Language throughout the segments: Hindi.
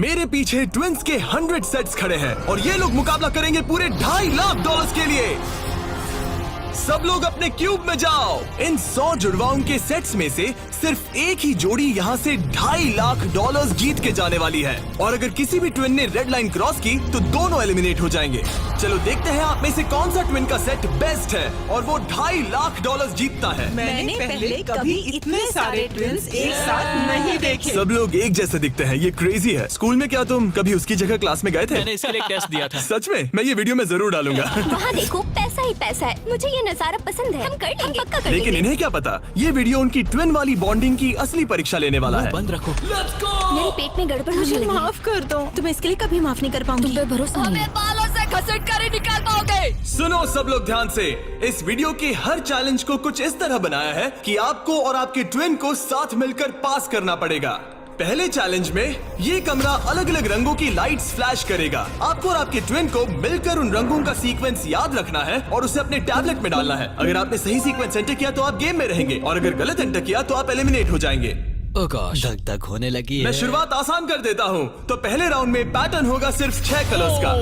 मेरे पीछे ट्विंस के 100 सेट्स खड़े हैं और ये लोग मुकाबला करेंगे पूरे $2.5 लाख के लिए। सब लोग अपने क्यूब में जाओ। इन 100 जुड़वाओं के सेट्स में से सिर्फ एक ही जोड़ी यहाँ से $2.5 लाख जीत के जाने वाली है। और अगर किसी भी ट्विन ने रेड लाइन क्रॉस की तो दोनों एलिमिनेट हो जाएंगे। चलो देखते हैं आप में से कौन सा ट्विन का सेट बेस्ट है और वो $2.5 लाख जीतता है। मैंने पहले कभी इतने सारे ट्विन्स एक साथ नहीं देखे। सब लोग एक जैसे दिखते हैं, ये क्रेजी है। स्कूल में क्या तुम कभी उसकी जगह क्लास में गए थे? मैंने इसके लिए एक टेस्ट दिया था। सच में? मैं ये वीडियो में जरूर डालूंगा। वहाँ देखो, पैसा ही पैसा है। मुझे ये नजारा पसंद है। हम कर लेंगे, पक्का कर लेकिन लेंगे। इन्हें क्या पता, ये वीडियो उनकी ट्विन वाली बॉन्डिंग की असली परीक्षा लेने वाला है। बंद रखो। मेरे पेट में गड़बड़ होने मुझे लगी। माफ कर दो, तुम इसके लिए कभी माफ नहीं कर पाऊंगी। तुम पे भरोसा नहीं है। बालों से घसीट कर ही निकाल पाओगे। सुनो सब लोग ध्यान से, इस वीडियो के हर चैलेंज को कुछ इस तरह बनाया है कि आपको और आपके ट्विन को साथ मिलकर पास करना पड़ेगा। पहले चैलेंज में ये कमरा अलग अलग रंगों की लाइट्स फ्लैश करेगा। आपको और आपके ट्विन को मिलकर उन रंगों का सीक्वेंस याद रखना है और उसे अपने टैबलेट में डालना है। अगर आपने सही सीक्वेंस एंटर किया तो आप गेम में रहेंगे और अगर गलत एंटर किया तो आप एलिमिनेट हो जाएंगे। ओह गॉश, धक धक होने लगी मैं है। शुरुआत आसान कर देता हूँ। तो पहले राउंड में पैटर्न होगा सिर्फ 6 कलर्स का।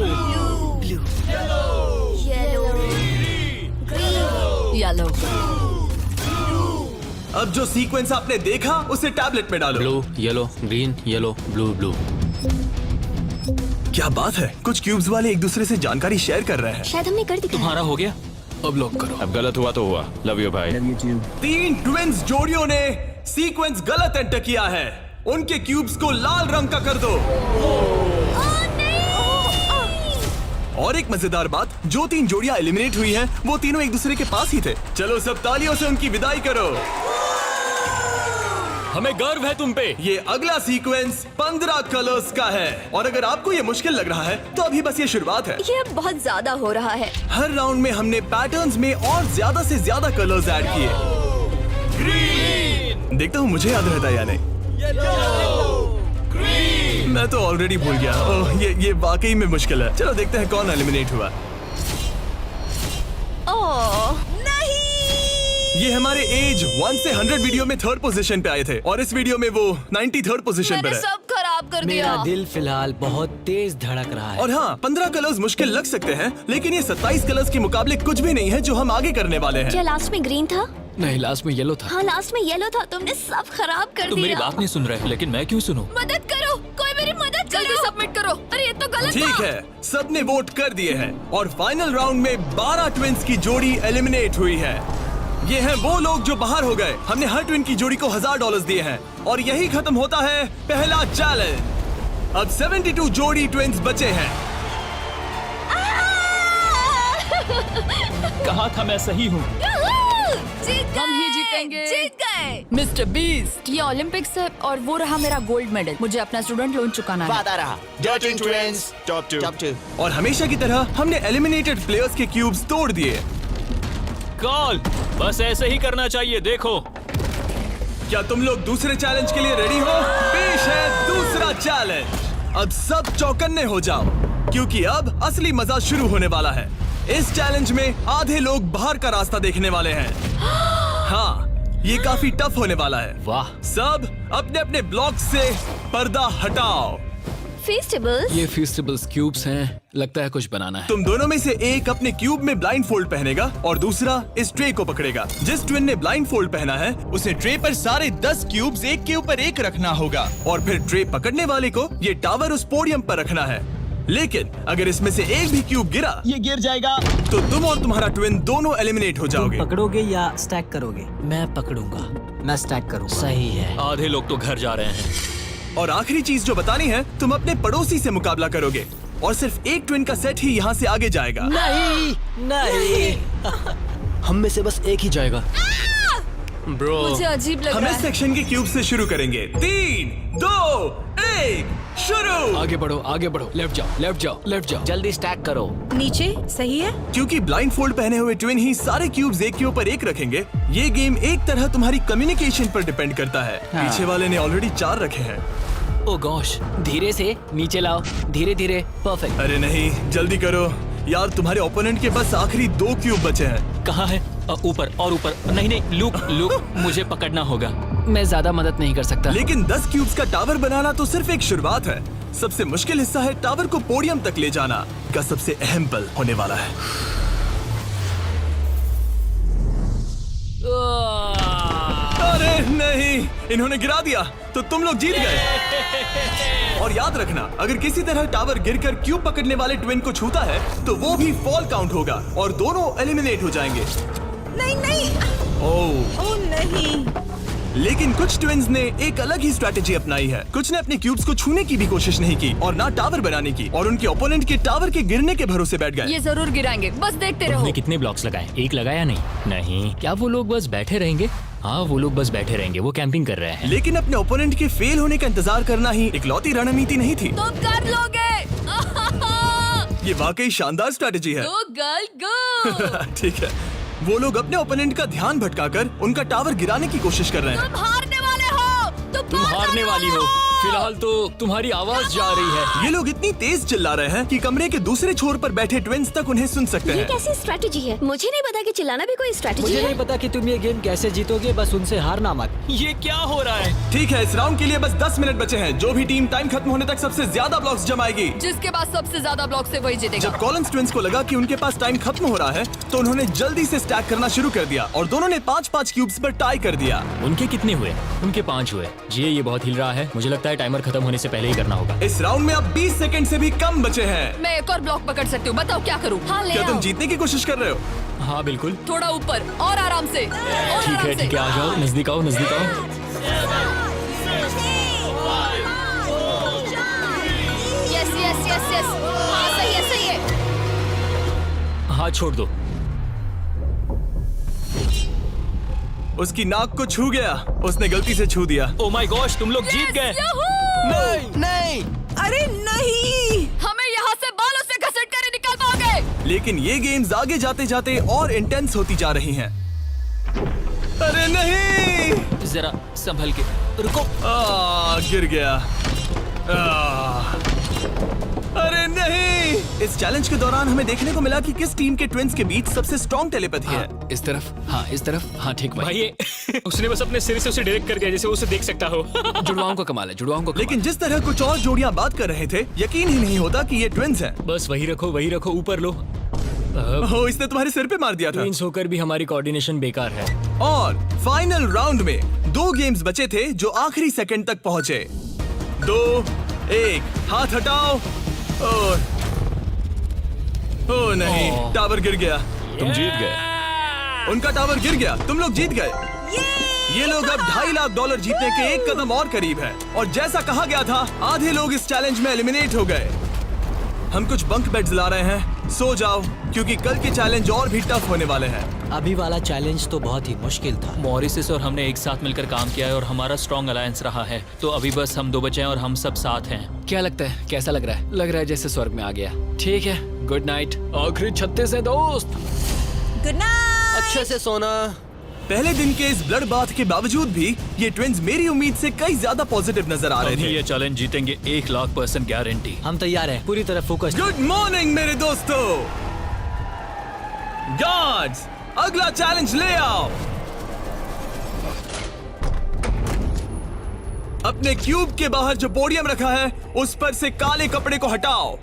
येलो। अब जो सीक्वेंस आपने देखा उसे टैबलेट में डालो। Blue, yellow, green, yellow, blue, blue. क्या बात है, कुछ क्यूब्स वाले एक दूसरे से जानकारी शेयर कर रहे हैं। शायद हमने कर दिखाया। तुम्हारा हो गया, अब लॉक करो। अब गलत हुआ तो हुआ। लव यू भाई। 3 ट्विंस जोड़ियों ने सीक्वेंस गलत एंटर किया है। उनके क्यूब्स को लाल रंग का कर दो। और एक मजेदार बात, जो 3 जोड़ियां एलिमिनेट हुई हैं, वो तीनों एक दूसरे के पास ही थे। चलो सब तालियों से उनकी विदाई करो। हमें गर्व है तुम पे। ये अगला सीक्वेंस 15 कलर्स का है और अगर आपको ये मुश्किल लग रहा है तो अभी बस ये शुरुआत है। ये अब बहुत ज्यादा हो रहा है। हर राउंड में हमने पैटर्न्स में और ज्यादा से ज्यादा कलर्स ऐड किए। ग्रीन, देखता हूँ मुझे याद रहता है या नहीं। मैं तो ऑलरेडी भूल गया। ओह, ये वाकई में मुश्किल है। चलो देखते हैं कौन एलिमिनेट हुआ। ओह ये हमारे एज 1 से 100 वीडियो में 3rd पोजीशन पे आए थे और इस वीडियो में वो 93rd पोजीशन पर मैंने है। सब खराब कर दिया। मेरा दिल फिलहाल बहुत तेज धड़क रहा है। और हाँ, 15 कलर्स मुश्किल लग सकते हैं लेकिन ये 27 कलर्स के मुकाबले कुछ भी नहीं है जो हम आगे करने वाले हैं। क्या लास्ट में ग्रीन था? नहीं, लास्ट में येलो था। हाँ लास्ट में येलो था। तुमने सब खराब कर तुम दिया। मेरी बात नहीं सुन रहे, लेकिन मैं क्यों सुनूं? मदद करो, कोई मेरी मदद करो। जल्दी सबमिट करो। अरे ये तो गलत ठीक था। है, सबने वोट कर दिए हैं और फाइनल राउंड में 12 ट्विंस की जोड़ी एलिमिनेट हुई है। ये हैं वो लोग जो बाहर हो गए। हमने हर ट्विन की जोड़ी को $1000 दिए हैं और यही खत्म होता है पहला चैलेंज। अब 72 जोड़ी ट्विंस बचे हैं। कहा था मैं सही हूँ। जीत हम ही जीतेंगे। जीत गए। मिस्टर बीस्ट, ये ओलंपिक्स है और वो रहा मेरा गोल्ड मेडल। मुझे अपना स्टूडेंट लोन चुकाना है। वादा रहा। Dirty Twins, top 2. टॉप 2। और हमेशा की तरह हमने एलिमिनेटेड प्लेयर्स के क्यूब्स तोड़ दिए। कॉल, बस ऐसे ही करना चाहिए। देखो, क्या तुम लोग दूसरे चैलेंज के लिए रेडी हो? पेश है दूसरा चैलेंज। अब सब चौकन्ने हो जाओ क्योंकि अब असली मजा शुरू होने वाला है। इस चैलेंज में आधे लोग बाहर का रास्ता देखने वाले हैं। हाँ, ये काफी टफ होने वाला है। वाह, सब अपने अपने ब्लॉक से पर्दा हटाओ। फेस्टिवल्स। ये फेस्टिवल्स क्यूब्स हैं। लगता है कुछ बनाना है। तुम दोनों में से एक अपने क्यूब में ब्लाइंड फोल्ड पहनेगा और दूसरा इस ट्रे को पकड़ेगा। जिस ट्विन ने ब्लाइंड फोल्ड पहना है उसे ट्रे पर सारे 10 क्यूब्स एक के ऊपर एक रखना होगा और फिर ट्रे पकड़ने वाले को ये टावर उस पोडियम पर रखना है। लेकिन अगर इसमें से एक भी क्यूब गिरा, ये गिर जाएगा। तो तुम और तुम्हारा ट्विन दोनों एलिमिनेट हो जाओगे। पकड़ोगे या स्टैक करोगे? मैं पकड़ूंगा। मैं स्टैक करूंगा। सही है। आधे लोग तो घर जा रहे हैं। और आखिरी चीज जो बतानी है, तुम अपने पड़ोसी से मुकाबला करोगे और सिर्फ एक ट्विन का सेट ही यहाँ से आगे जाएगा। नहीं हम में से बस एक ही जाएगा। ब्रो, मुझे अजीब लग हम रहा इस है। सेक्शन के क्यूब से शुरू करेंगे। 3, 2, 1, शुरू। आगे बढ़ो, आगे बढ़ो। लेफ्ट जाओ, लेफ्ट जाओ, लेफ्ट जाओ। जल्दी स्टैक करो। नीचे सही है। क्योंकि ब्लाइंड फोल्ड पहने हुए ट्विन ही सारे क्यूब्स एक के ऊपर एक रखेंगे, ये गेम एक तरह तुम्हारी कम्युनिकेशन पर डिपेंड करता है। पीछे वाले ने ऑलरेडी 4 रखे हैं। ओ गॉश, धीरे से नीचे लाओ, धीरे धीरे। परफेक्ट। अरे नहीं, जल्दी करो यार, तुम्हारे ओपोनेंट के बस आखिरी 2 क्यूब बचे हैं। कहाँ है? ऊपर और ऊपर। नहीं नहीं, लूप लूप मुझे पकड़ना होगा। मैं ज्यादा मदद नहीं कर सकता। लेकिन 10 क्यूब्स का टावर बनाना तो सिर्फ एक शुरुआत है। सबसे मुश्किल हिस्सा है टावर को पोडियम तक ले जाना का सबसे अहम पल होने वाला है। अरे नहीं, इन्होंने गिरा दिया तो तुम लोग जीत गए। और याद रखना, अगर किसी तरह टावर गिरकर क्यूब पकड़ने वाले ट्विन को छूता है तो वो भी फॉल काउंट होगा और दोनों एलिमिनेट हो जाएंगे। नहीं नहीं, ओह ओ नहीं। लेकिन कुछ ट्विन्स ने एक अलग ही स्ट्रैटेजी अपनाई है। कुछ ने अपने क्यूब्स को छूने की भी कोशिश नहीं की और ना टावर बनाने की, और उनके ओपोनेंट के टावर के गिरने के भरोसे बैठ गए। ये जरूर गिराएंगे, बस देखते रहो। उन्होंने कितने ब्लॉक्स लगाए? एक लगाया नहीं? नहीं। क्या वो लोग बस बैठे रहेंगे? हाँ, वो लोग बस बैठे रहेंगे, वो कैंपिंग कर रहे हैं। लेकिन अपने ओपोनेंट के फेल होने का इंतजार करना ही इकलौती रणनीति नहीं थी। तुम कर लोगे। ये वाकई शानदार स्ट्रैटेजी है। गो गर्ल गो। ठीक है, वो लोग अपने ओपोनेंट का ध्यान भटकाकर उनका टावर गिराने की कोशिश कर रहे हैं। तुम हारने वाले हो। तुम हारने वाली हो। फिलहाल तो तुम्हारी आवाज जा रही है। ये लोग इतनी तेज चिल्ला रहे हैं कि कमरे के दूसरे छोर पर बैठे ट्विन्स तक उन्हें सुन सकते ये हैं। कैसी स्ट्रैटेजी है? मुझे नहीं पता कि चिल्लाना भी कोई स्ट्रैटेजी मुझे है। नहीं पता कि तुम ये गेम कैसे जीतोगे, बस उनसे हारना मत। ये क्या हो रहा है? ठीक है, इस राउंड के लिए बस 10 मिनट बचे हैं। जो भी टीम टाइम खत्म होने तक सबसे ज्यादा ब्लॉक्स जमाएगी, जिसके पास सबसे ज्यादा ब्लॉक से वही जीतेगा। जब कॉलिंस ट्विन्स को लगा कि उनके पास टाइम खत्म हो रहा है तो उन्होंने जल्दी से स्टैक करना शुरू कर दिया और दोनों ने 5-5 क्यूब्स पर टाई कर दिया। उनके कितने हुए? उनके 5 हुए। जी, ये बहुत हिल रहा है। मुझे लगता है टाइमर खत्म होने से पहले ही करना होगा। इस राउंड में अब 20 सेकंड से भी कम बचे हैं। मैं एक और ब्लॉक पकड़ सकती हूँ, बताओ क्या करूँ? हाँ, ले क्या तुम आओ। जीतने की कोशिश कर रहे हो? हाँ बिल्कुल। थोड़ा ऊपर और आराम से। ठीक है ठीक है, आ जाओ, नजदीक आओ, नजदीक आओ। यस यस यस यस, हाँ सही है सही है। हाथ छोड़ दो। उसकी नाक को छू गया, उसने गलती से छू दिया। ओ माय गॉश, तुम लोग जीत गए। नहीं नहीं, अरे नहीं। हमें यहाँ से बालों से घसीट कर ही निकल पाओगे। लेकिन ये गेम्स आगे जाते जाते और इंटेंस होती जा रही हैं। अरे नहीं, जरा संभल के रुको। गिर गया। अरे नहीं, इस चैलेंज के दौरान हमें देखने को मिला कि किस टीम के ट्विन्स के बीच सबसे स्ट्रॉन्ग टेलीपैथी है। इस तरफ, हाँ इस तरफ, हाँ ठीक भाई। ये उसने बस अपने सिर से उसे डायरेक्ट कर दिया जैसे वो उसे देख सकता हो। जुड़वाओं को कमाल है, जुड़वाओं को कमाल। लेकिन जिस तरह कुछ और जोड़ियां बात कर रहे थे, यकीन ही नहीं होता कि ये ट्विन्स हैं। बस वही रखो, ऊपर लो। ओह, इसने तुम्हारे सिर पे मार दिया था। ट्विन्स होकर भी हमारी कोऑर्डिनेशन बेकार है। और फाइनल राउंड में 2 गेम्स बचे थे जो आखिरी सेकंड तक पहुंचे। 2, 1, हाथ हटाओ। ओह नहीं, टावर गिर गया। तुम जीत गए। उनका टावर गिर गया, तुम लोग जीत गए। ये लोग अब $2.5 लाख जीतने के एक कदम और करीब है। और जैसा कहा गया था, आधे लोग इस चैलेंज में एलिमिनेट हो गए। हम कुछ बंक बेड्स ला रहे हैं, सो जाओ क्योंकि कल के चैलेंज और भी टफ होने वाले हैं। अभी वाला चैलेंज तो बहुत ही मुश्किल था। मॉरिसस और हमने एक साथ मिलकर काम किया है और हमारा स्ट्रॉन्ग अलायंस रहा है। तो अभी बस हम 2 बचे हैं और हम सब साथ हैं। क्या लगता है, कैसा लग रहा है? लग रहा है जैसे स्वर्ग में आ गया। ठीक है, गुड नाइट। आखिरी 36 है दोस्त। Good night. अच्छे से सोना। पहले दिन के इस ब्लड बाथ के बावजूद भी ये ट्विन्स मेरी उम्मीद से कई ज्यादा पॉजिटिव नजर आ रहे हम थे। ये चैलेंज जीतेंगे, 1,00,000% गारंटी। हम तैयार हैं, पूरी तरह फोकस। गुड मॉर्निंग मेरे दोस्तों। गार्ड्स, अगला चैलेंज ले आओ। अपने क्यूब के बाहर जो पोडियम रखा है उस पर से काले कपड़े को हटाओ।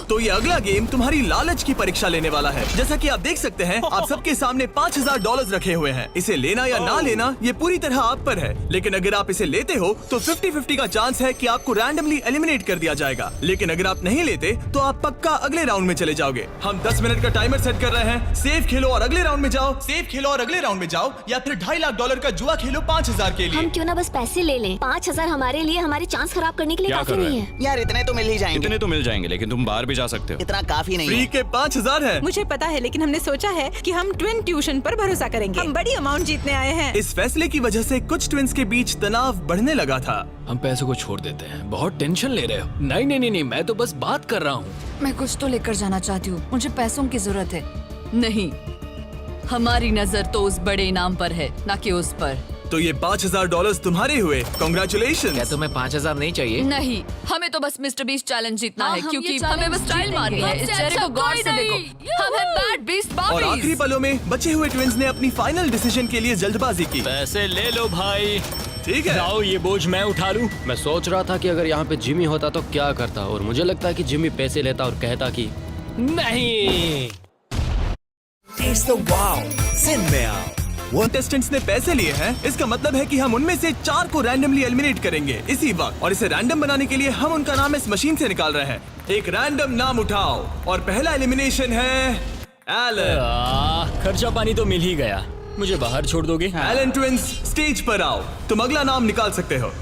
तो ये अगला गेम तुम्हारी लालच की परीक्षा लेने वाला है। जैसा कि आप देख सकते हैं, आप सबके सामने $5,000 रखे हुए हैं। इसे लेना या ना लेना ये पूरी तरह आप पर है। लेकिन अगर आप इसे लेते हो तो 50-50 का चांस है कि आपको रैंडमली एलिमिनेट कर दिया जाएगा। लेकिन अगर आप नहीं लेते तो आप पक्का अगले राउंड में चले जाओगे। हम 10 मिनट का टाइमर सेट कर रहे हैं। सेफ खेलो और अगले राउंड में जाओ, सेफ खेलो और अगले राउंड में जाओ, या फिर $2.5 लाख का जुआ खेलो 5,000 के लिए। हम क्यों ना बस पैसे ले लें? 5,000 हमारे लिए हमारे चांस खराब करने के लिए क्या काफी कर रहे नहीं हैं? है। यार इतने तो मिल ही जाएंगे। इतने तो मिल जाएंगे, लेकिन तुम बाहर भी जा सकते हो। इतना काफी नहीं फ्री है। के 5,000 है। मुझे पता है, लेकिन हमने सोचा है कि हम ट्विन ट्यूशन पर भरोसा करेंगे। हम बड़ी अमाउंट जीतने आए हैं। इस फैसले की वजह से कुछ ट्विन्स के बीच तनाव बढ़ने लगा था। हम पैसों को छोड़ देते हैं, बहुत टेंशन ले रहे हो। नहीं नहीं नहीं नहीं, मैं तो बस बात कर रहा हूँ। मैं कुछ तो लेकर जाना चाहती हूँ, मुझे पैसों की जरूरत है। नहीं, हमारी नजर तो उस बड़े इनाम पर है, ना कि उस पर। तो ये $5,000 तुम्हारे हुए। कॉन्ग्रेचुलेशन। क्या तुम्हें 5,000 नहीं चाहिए? नहीं, हमें तो बस मिस्टर बीस्ट चैलेंज जीतना है, हम क्योंकि ये हमें बस स्टाइल मारनी है। इस चेहरे को गौर से देखो, हम हैं बैड बीस्ट और आखिरी बाबीज। पलों में बचे हुए ट्विन्स ने अपनी फाइनल डिसीजन के लिए जल्दबाजी की। पैसे ले लो भाई। ठीक है। जाओ, ये बोझ मैं उठा लूं। मैं सोच रहा था कि अगर यहाँ पे जिमी होता तो क्या करता, और मुझे लगता है कि जिमी पैसे लेता और कहता कि नहीं। Taste the wow, Sin में आओ। वो कंटेस्टेंट्स ने पैसे लिए हैं, इसका मतलब है कि हम उनमें से 4 को रैंडमली एलिमिनेट करेंगे इसी वक्त, और इसे रैंडम बनाने के लिए हम उनका नाम इस मशीन से निकाल रहे हैं। एक रैंडम नाम उठाओ और पहला एलिमिनेशन है एलन। खर्चा पानी तो मिल ही गया, मुझे बाहर छोड़ दोगे? एलन ट्विंस स्टेज पर आओ, तुम अगला नाम निकाल सकते हो।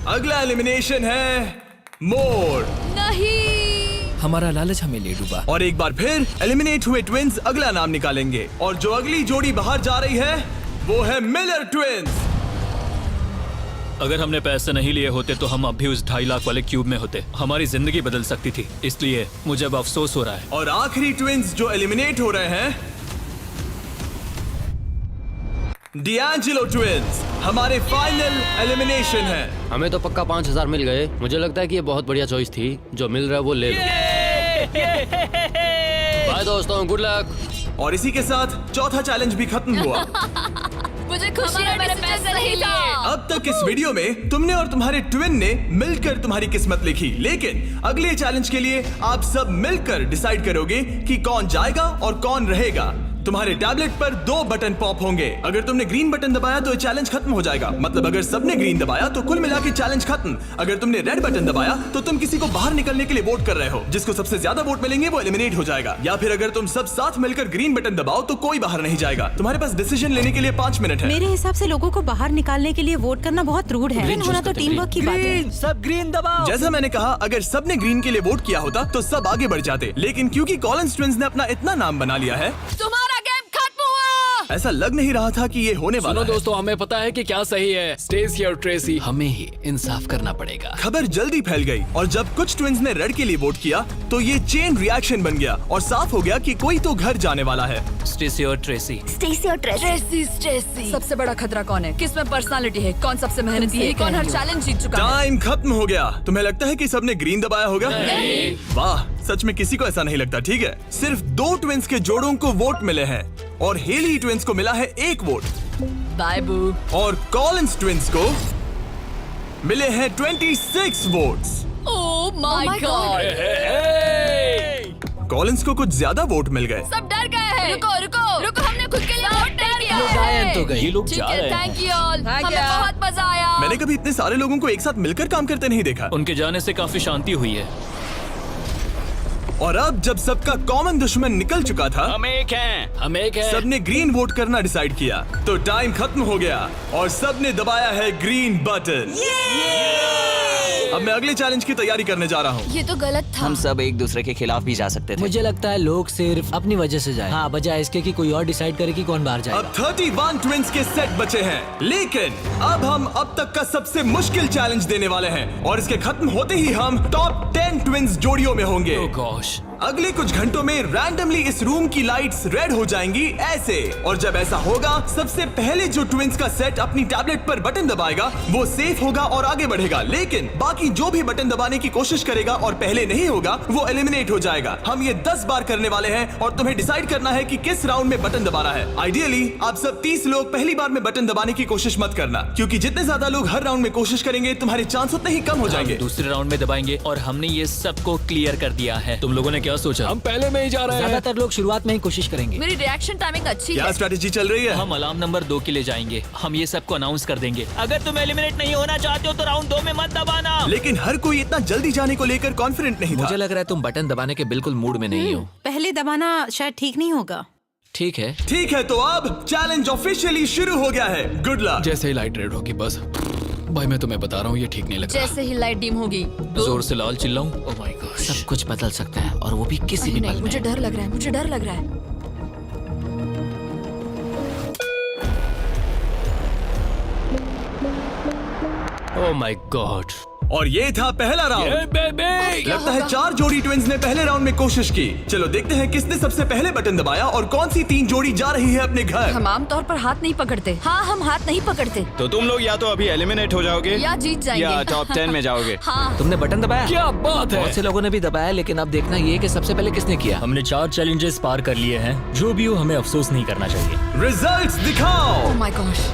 अगला एलिमिनेशन है मोर। नहीं, हमारा लालच हमें ले डूबा। और एक बार फिर एलिमिनेट हुए ट्विंस अगला नाम निकालेंगे, और जो अगली जोड़ी बाहर जा रही है वो है मिलर ट्विंस। अगर हमने पैसे नहीं लिए होते तो हम अब भी उस 2.5 लाख वाले क्यूब में होते। हमारी जिंदगी बदल सकती थी, इसलिए मुझे अब अफसोस हो रहा है। और आखिरी ट्विंस जो एलिमिनेट हो रहे हैं, डिएंजेलो ट्विंस, हमारे फाइनल एलिमिनेशन है। हमें तो पक्का 5000 मिल गए। मुझे लगता है कि ये बहुत बढ़िया चॉइस थी। जो मिल रहा है वो ले लो। बाय दोस्तों, गुड लक। और इसी के साथ चौथा चैलेंज भी खत्म हुआ। मुझे खुशी है मैंने पैसे नहीं लिए। अब तक इस वीडियो में तुमने और तुम्हारे ट्विन ने मिलकर तुम्हारी किस्मत लिखी, लेकिन अगले चैलेंज के लिए आप सब मिलकर डिसाइड करोगे कि कौन जाएगा और कौन रहेगा। तुम्हारे टैबलेट पर 2 बटन पॉप होंगे। अगर तुमने ग्रीन बटन दबाया तो चैलेंज खत्म हो जाएगा, मतलब अगर सबने ग्रीन दबाया तो कुल मिला के चैलेंज खत्म। अगर तुमने रेड बटन दबाया तो तुम किसी को बाहर निकलने के लिए वोट कर रहे हो, जिसको सबसे ज्यादा वोट मिलेंगे वो एलिमिनेट हो जाएगा। या फिर अगर तुम सब साथ मिलकर ग्रीन बटन दबाओ तो कोई बाहर नहीं जाएगा। तुम्हारे पास डिसीजन लेने के लिए 5 मिनट है। मेरे हिसाब से लोगों को बाहर निकालने के लिए वोट करना बहुत रूड है। होना तो टीम वर्क की बात है। सब ग्रीन दबाओ। जैसा मैंने कहा, अगर सबने ग्रीन के लिए वोट किया होता तो सब आगे बढ़ जाते, लेकिन क्योंकि कॉलिंस ट्विंस ने अपना इतना नाम बना लिया है, तुम्हारा गेम खत्म हुआ। ऐसा लग नहीं रहा था कि ये होने वाला सुनो है। दोस्तों, हमें पता है कि क्या सही है। स्टेसी और ट्रेसी, हमें ही इंसाफ करना पड़ेगा। खबर जल्दी फैल गई और जब कुछ ट्विंस ने रेड के लिए वोट किया तो ये चेन रिएक्शन बन गया और साफ हो गया कि कोई तो घर जाने वाला है। स्टेसी और ट्रेसी। स्टेसी और ट्रेसी। स्टेसी। सबसे बड़ा खतरा कौन है? किसमें पर्सनालिटी है? कौन सबसे मेहनती है? कौन हर चैलेंज जीत चुका है? टाइम खत्म हो गया। तुम्हें लगता है कि सबने ग्रीन दबाया होगा? वाह, सच में किसी को ऐसा नहीं लगता। ठीक है, सिर्फ 2 ट्विंस के जोड़ों को वोट मिले हैं और हेली ट्विंस को मिला है 1 वोट, बाय बू। और कॉलिंस ट्विंस को मिले हैं 26 votes. Oh my God. Collins को कुछ ज्यादा वोट मिल गए। सब डर गए हैं। रुको रुको रुको, हमने खुद के लिए वोट नहीं किया। गायन तो गई। ये लोग ठीक जा है, रहे हैं। Thank you all. हमें बहुत मजा आया। मैंने कभी इतने सारे लोगों को एक साथ मिलकर काम करते नहीं देखा। उनके जाने से काफी शांति हुई है। और अब जब सबका कॉमन दुश्मन निकल चुका था, हम एक हैं। सबने ग्रीन वोट करना डिसाइड किया, तो टाइम खत्म हो गया और सबने दबाया है ग्रीन बटन। अब मैं अगले चैलेंज की तैयारी करने जा रहा हूँ। ये तो गलत था। हम सब एक दूसरे के खिलाफ भी जा सकते थे। मुझे लगता है लोग सिर्फ अपनी वजह से जाए। हाँ, बजाय इसके कि कोई और डिसाइड करे कि कौन बाहर जाए। अब 31 ट्विंस के सेट बचे हैं, लेकिन अब हम अब तक का सबसे मुश्किल चैलेंज देने वाले हैं और इसके खत्म होते ही हम टॉप 10 ट्विंस जोड़ियों में होंगे। Oh gosh। अगले कुछ घंटों में रैंडमली इस रूम की लाइट्स रेड हो जाएंगी ऐसे, और जब ऐसा होगा सबसे पहले जो ट्विंस का सेट अपनी टैबलेट पर बटन दबाएगा वो सेफ होगा और आगे बढ़ेगा, लेकिन बाकी जो भी बटन दबाने की कोशिश करेगा और पहले नहीं होगा वो एलिमिनेट हो जाएगा। हम ये 10 बार करने वाले हैं और तुम्हें डिसाइड करना है कि किस राउंड में बटन दबाना है। आइडियली आप सब 30 लोग पहली बार में बटन दबाने की कोशिश मत करना, क्योंकि जितने ज्यादा लोग हर राउंड में कोशिश करेंगे तुम्हारे चांस उतने ही कम हो जाएंगे। दूसरे राउंड में दबाएंगे और हमने ये सबको क्लियर कर दिया है। तुम लोगों ने क्या सोचा? हम पहले में ही जा रहे हैं। ज्यादातर लोग शुरुआत में ही कोशिश करेंगे। मेरी रिएक्शन टाइमिंग अच्छी क्या है। स्ट्रेटेजी चल रही है? हम अलार्म नंबर 2 के लिए जाएंगे। हम ये सबको अनाउंस कर देंगे। अगर तुम एलिमिनेट नहीं होना चाहते हो तो राउंड 2 में मत दबाना। लेकिन हर कोई इतना जल्दी जाने को लेकर कॉन्फिडेंट नहीं था। मुझे लग रहा है तुम बटन दबाने के बिल्कुल मूड में नहीं हो। पहले दबाना शायद ठीक नहीं होगा। ठीक है, ठीक है, तो अब चैलेंज ऑफिशियली शुरू हो गया है। Good luck. जैसे ही लाइट रेड होगी बस। भाई मैं तुम्हें बता रहा हूँ, ये ठीक नहीं लग रहा। जैसे ही लाइट डिम होगी जोर से लाल चिल्लाऊं? Oh my God. सब कुछ बदल सकता है और वो भी किसी भी नहीं, पल में। मुझे डर लग रहा है। मुझे डर लग रहा है। Oh my God. और ये था पहला राउंड। लगता है 4 जोड़ी ट्विंस ने पहले राउंड में कोशिश की। चलो देखते हैं किसने सबसे पहले बटन दबाया और कौन सी 3 जोड़ी जा रही है अपने घर। हम आमतौर पर हाथ नहीं पकड़ते। हाँ, हम हाथ नहीं पकड़ते। तो तुम लोग या तो अभी एलिमिनेट हो जाओगे या जीत जाएंगे। या टॉप 10 में जाओगे। हाँ। तुमने बटन दबाया? क्या बात है। बहुत से लोगों ने भी दबाया, लेकिन अब देखना ये कि सबसे पहले किसने किया। हमने 4 चैलेंजेस पार कर लिए हैं। जो भी हो, हमें अफसोस नहीं करना चाहिए। रिजल्ट्स दिखाओ। ओह माय गॉश।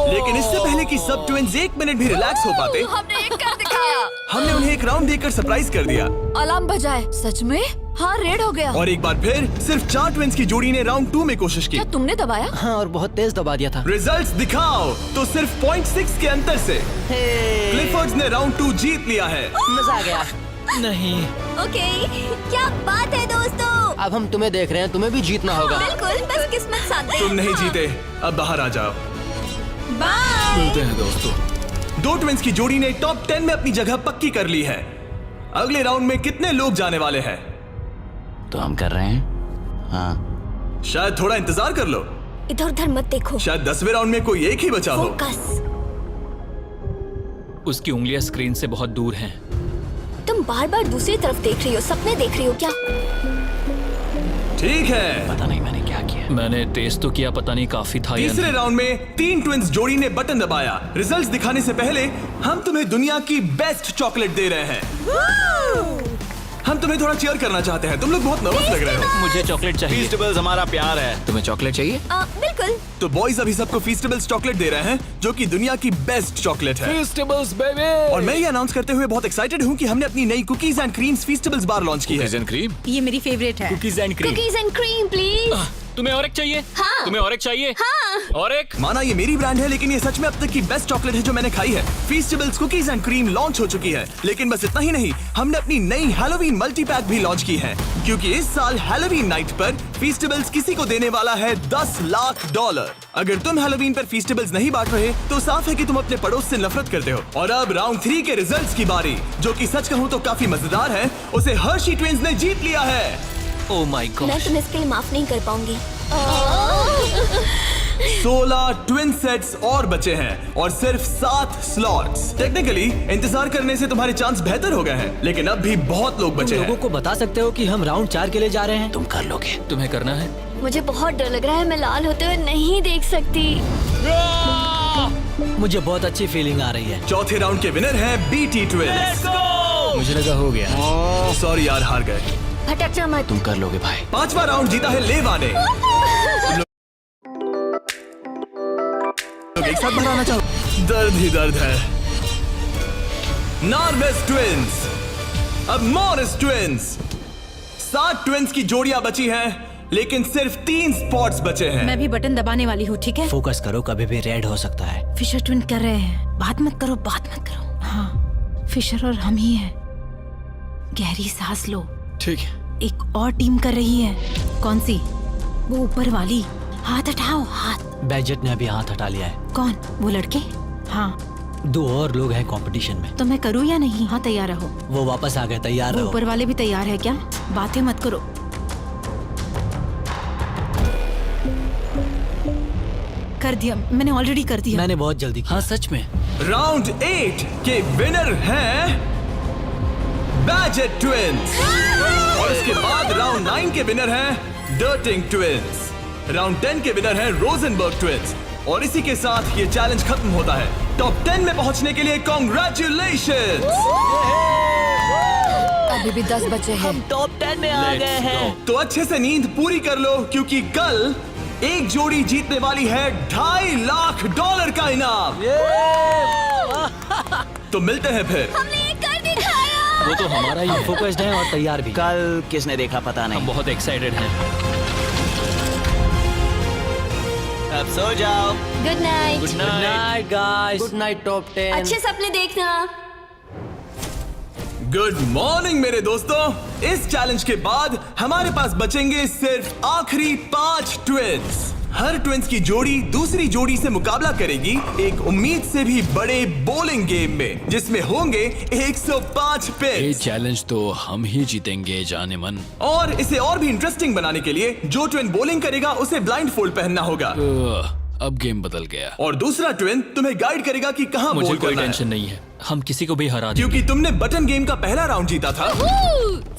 लेकिन इससे पहले कि सब ट्विंस 1 मिनट भी रिलैक्स हो पाते, हमने एक कर दिखाया। हमने उन्हें एक राउंड देकर सरप्राइज कर दिया। अलार्म बजाए। सच में? हाँ, रेड हो गया। और एक बार फिर सिर्फ 4 ट्विंस की जोड़ी ने राउंड 2 में कोशिश की। क्या तुमने दबाया? हाँ, और बहुत तेज दबा दिया था। रिजल्ट्स दिखाओ। तो सिर्फ 0.6 के अंतर से क्लिफर्ड्स ने राउंड 2 जीत लिया है। मजा आ गया। नहीं। ओके, क्या बात है दोस्तों। अब हम तुम्हें देख रहे हैं, तुम्हें भी जीतना होगा। बिल्कुल, बस किस्मत साथ दे। तुम नहीं जीते, अब बाहर आ जाओ। बाय। मिलते हैं दोस्तों। 2 ट्विंस की जोड़ी ने टॉप 10 में अपनी जगह पक्की कर ली है। अगले राउंड में कितने लोग जाने वाले हैं? तो हम कर रहे हैं। हाँ, शायद थोड़ा इंतजार कर लो। इधर उधर मत देखो। शायद 10वें राउंड में कोई एक ही बचा हो। फोकस। उसकी उंगलियां स्क्रीन से बहुत दूर हैं। तुम बार बार दूसरी तरफ देख रही हो, सपने देख रही हो क्या? ठीक है। पता नहीं मैंने क्या किया। मैंने टेस्ट तो किया, पता नहीं काफी था या तीसरे नहीं। राउंड में 3 ट्विंस जोड़ी ने बटन दबाया। रिजल्ट्स दिखाने से पहले हम तुम्हें दुनिया की बेस्ट चॉकलेट दे रहे हैं। हम तुम्हें थोड़ा चीयर करना चाहते हैं। तुम लोग बहुत नर्वस लग रहे हो। मुझे चॉकलेट चाहिए। फीस्टेबल्स हमारा प्यार है। तुम्हें चॉकलेट चाहिए? बिल्कुल। तो बॉयज अभी सबको फीस्टेबल्स चॉकलेट दे रहे हैं, जो कि दुनिया की बेस्ट चॉकलेट है। Festivals baby. और मैं ये अनाउंस करते हुए बहुत एक्साइटेड हूँ कि हमने अपनी नई cookies and creams Feastables bar launch की है। Cookies and cream? ये मेरी फेवरेट है। Cookies and cream. Cookies and cream please. तुम्हें और एक चाहिए? हाँ। तुम्हें और एक चाहिए? हाँ। और एक? माना ये मेरी ब्रांड है, लेकिन ये सच में अब तक की बेस्ट चॉकलेट है जो मैंने खाई है। फीस्टेबल्स कुकीज एंड क्रीम लॉन्च हो चुकी है, लेकिन बस इतना ही नहीं, हमने अपनी नई हैलोवीन मल्टी पैक भी लॉन्च की है, क्योंकि इस साल हैलोवीन नाइट पर फीस्टेबल्स किसी को देने वाला है $10 लाख। अगर तुम हैलोवीन पर फीस्टेबल्स नहीं बांट रहे, तो साफ है कि तुम अपने पड़ोस से नफरत करते हो। और अब राउंड 3 के रिजल्ट्स की बारी, जो कि सच कहूँ तो काफी मजेदार है। उसे हर्शी ट्विंस ने जीत लिया है। Oh my God. मैं तुम्हें इसके लिए माफ नहीं कर पाऊंगी। 16 ट्विन सेट्स और बचे हैं और सिर्फ 7 स्लॉट्स। टेक्निकली इंतजार करने से तुम्हारे चांस बेहतर हो गए हैं, लेकिन अब भी बहुत लोग बचे लोगों हैं। को बता सकते हो कि हम राउंड 4 के लिए जा रहे हैं? तुम कर लोगे। तुम्हें करना है? मुझे बहुत डर लग रहा है, मैं लाल होते हुए नहीं देख सकती। मुझे बहुत अच्छी फीलिंग आ रही है। चौथे राउंड के विनर हैं BT ट्विंस। मुझे लगा हो गया। सॉरी यार, हार गए। भटकना मत। तुम कर लोगे भाई। 5वां राउंड जीता है लेवा ने। तुम लोग एक साथ बनाना चाहो? दर्द ही दर्द है। नॉर्वेस ट्विंस, अब मॉरिस ट्विंस। 7 ट्विंस की जोड़ियां बची हैं, लेकिन सिर्फ 3 स्पॉट्स बचे हैं। मैं भी बटन दबाने वाली हूँ, ठीक है? फोकस करो, कभी भी रेड हो सकता है। फिशर ट्विन कर रहे हैं। बात मत करो, बात मत करो। हाँ, फिशर और हम ही हैं। गहरी सांस लो। ठीक है। एक और टीम कर रही है। कौन सी? वो ऊपर वाली। हाथ हटाओ, हाथ। बैजेट ने अभी हाथ हटा लिया है। कौन? वो लड़के? हाँ। 2 और लोग हैं कंपटीशन में। तो मैं करूँ या नहीं? हाँ, तैयार रहो। वो वापस आ गए, तैयार वो रहो। ऊपर वाले भी तैयार है क्या? बातें मत करो। कर दिया, मैंने ऑलरेडी कर दिया। मैंने बहुत जल्दी किया। हाँ सच में। राउंड 8 के विनर हैं बैजेट ट्विंस। और इसके बाद राउंड 9 के विनर हैं डर्टिंग ट्विंस। राउंड 10 के विनर हैं रोजनबर्ग ट्विंस। और इसी के साथ ये चैलेंज खत्म होता है। टॉप 10 में पहुंचने के लिए कांग्रेचुलेशंस। अभी भी 10 बचे हैं। हम टॉप 10 में आ गए हैं। तो अच्छे से नींद पूरी कर लो, क्योंकि कल एक जोड़ी जीतने वाली है $2.5 लाख का इनाम। तो मिलते हैं फिर। हमने ये कर दिखाया। वो तो हमारा ही है। फोकस्ड हैं और तैयार भी। कल किसने देखा पता हम नहीं। बहुत एक्साइटेड हैं। अब सो जाओ। Good night. Good good night. Night guys. Good night top 10। अच्छे सपने देखना। गुड मॉर्निंग मेरे दोस्तों। इस चैलेंज के बाद हमारे पास बचेंगे सिर्फ आखिरी 5 ट्विंस। हर ट्विंस की जोड़ी दूसरी जोड़ी से मुकाबला करेगी एक उम्मीद से भी बड़े बोलिंग गेम में, जिसमें होंगे 105 ये पिन्स। चैलेंज तो हम ही जीतेंगे जाने मन। और इसे और भी इंटरेस्टिंग बनाने के लिए जो ट्विन बॉलिंग करेगा उसे ब्लाइंड फोल्ड पहनना होगा। अब गेम बदल गया। और दूसरा ट्विन तुम्हें गाइड करेगा कि कहां मुझे बॉल कोई करना है, टेंशन नहीं है। हम किसी को भी हरा देंगे। क्योंकि तुमने बटन गेम का पहला राउंड जीता था।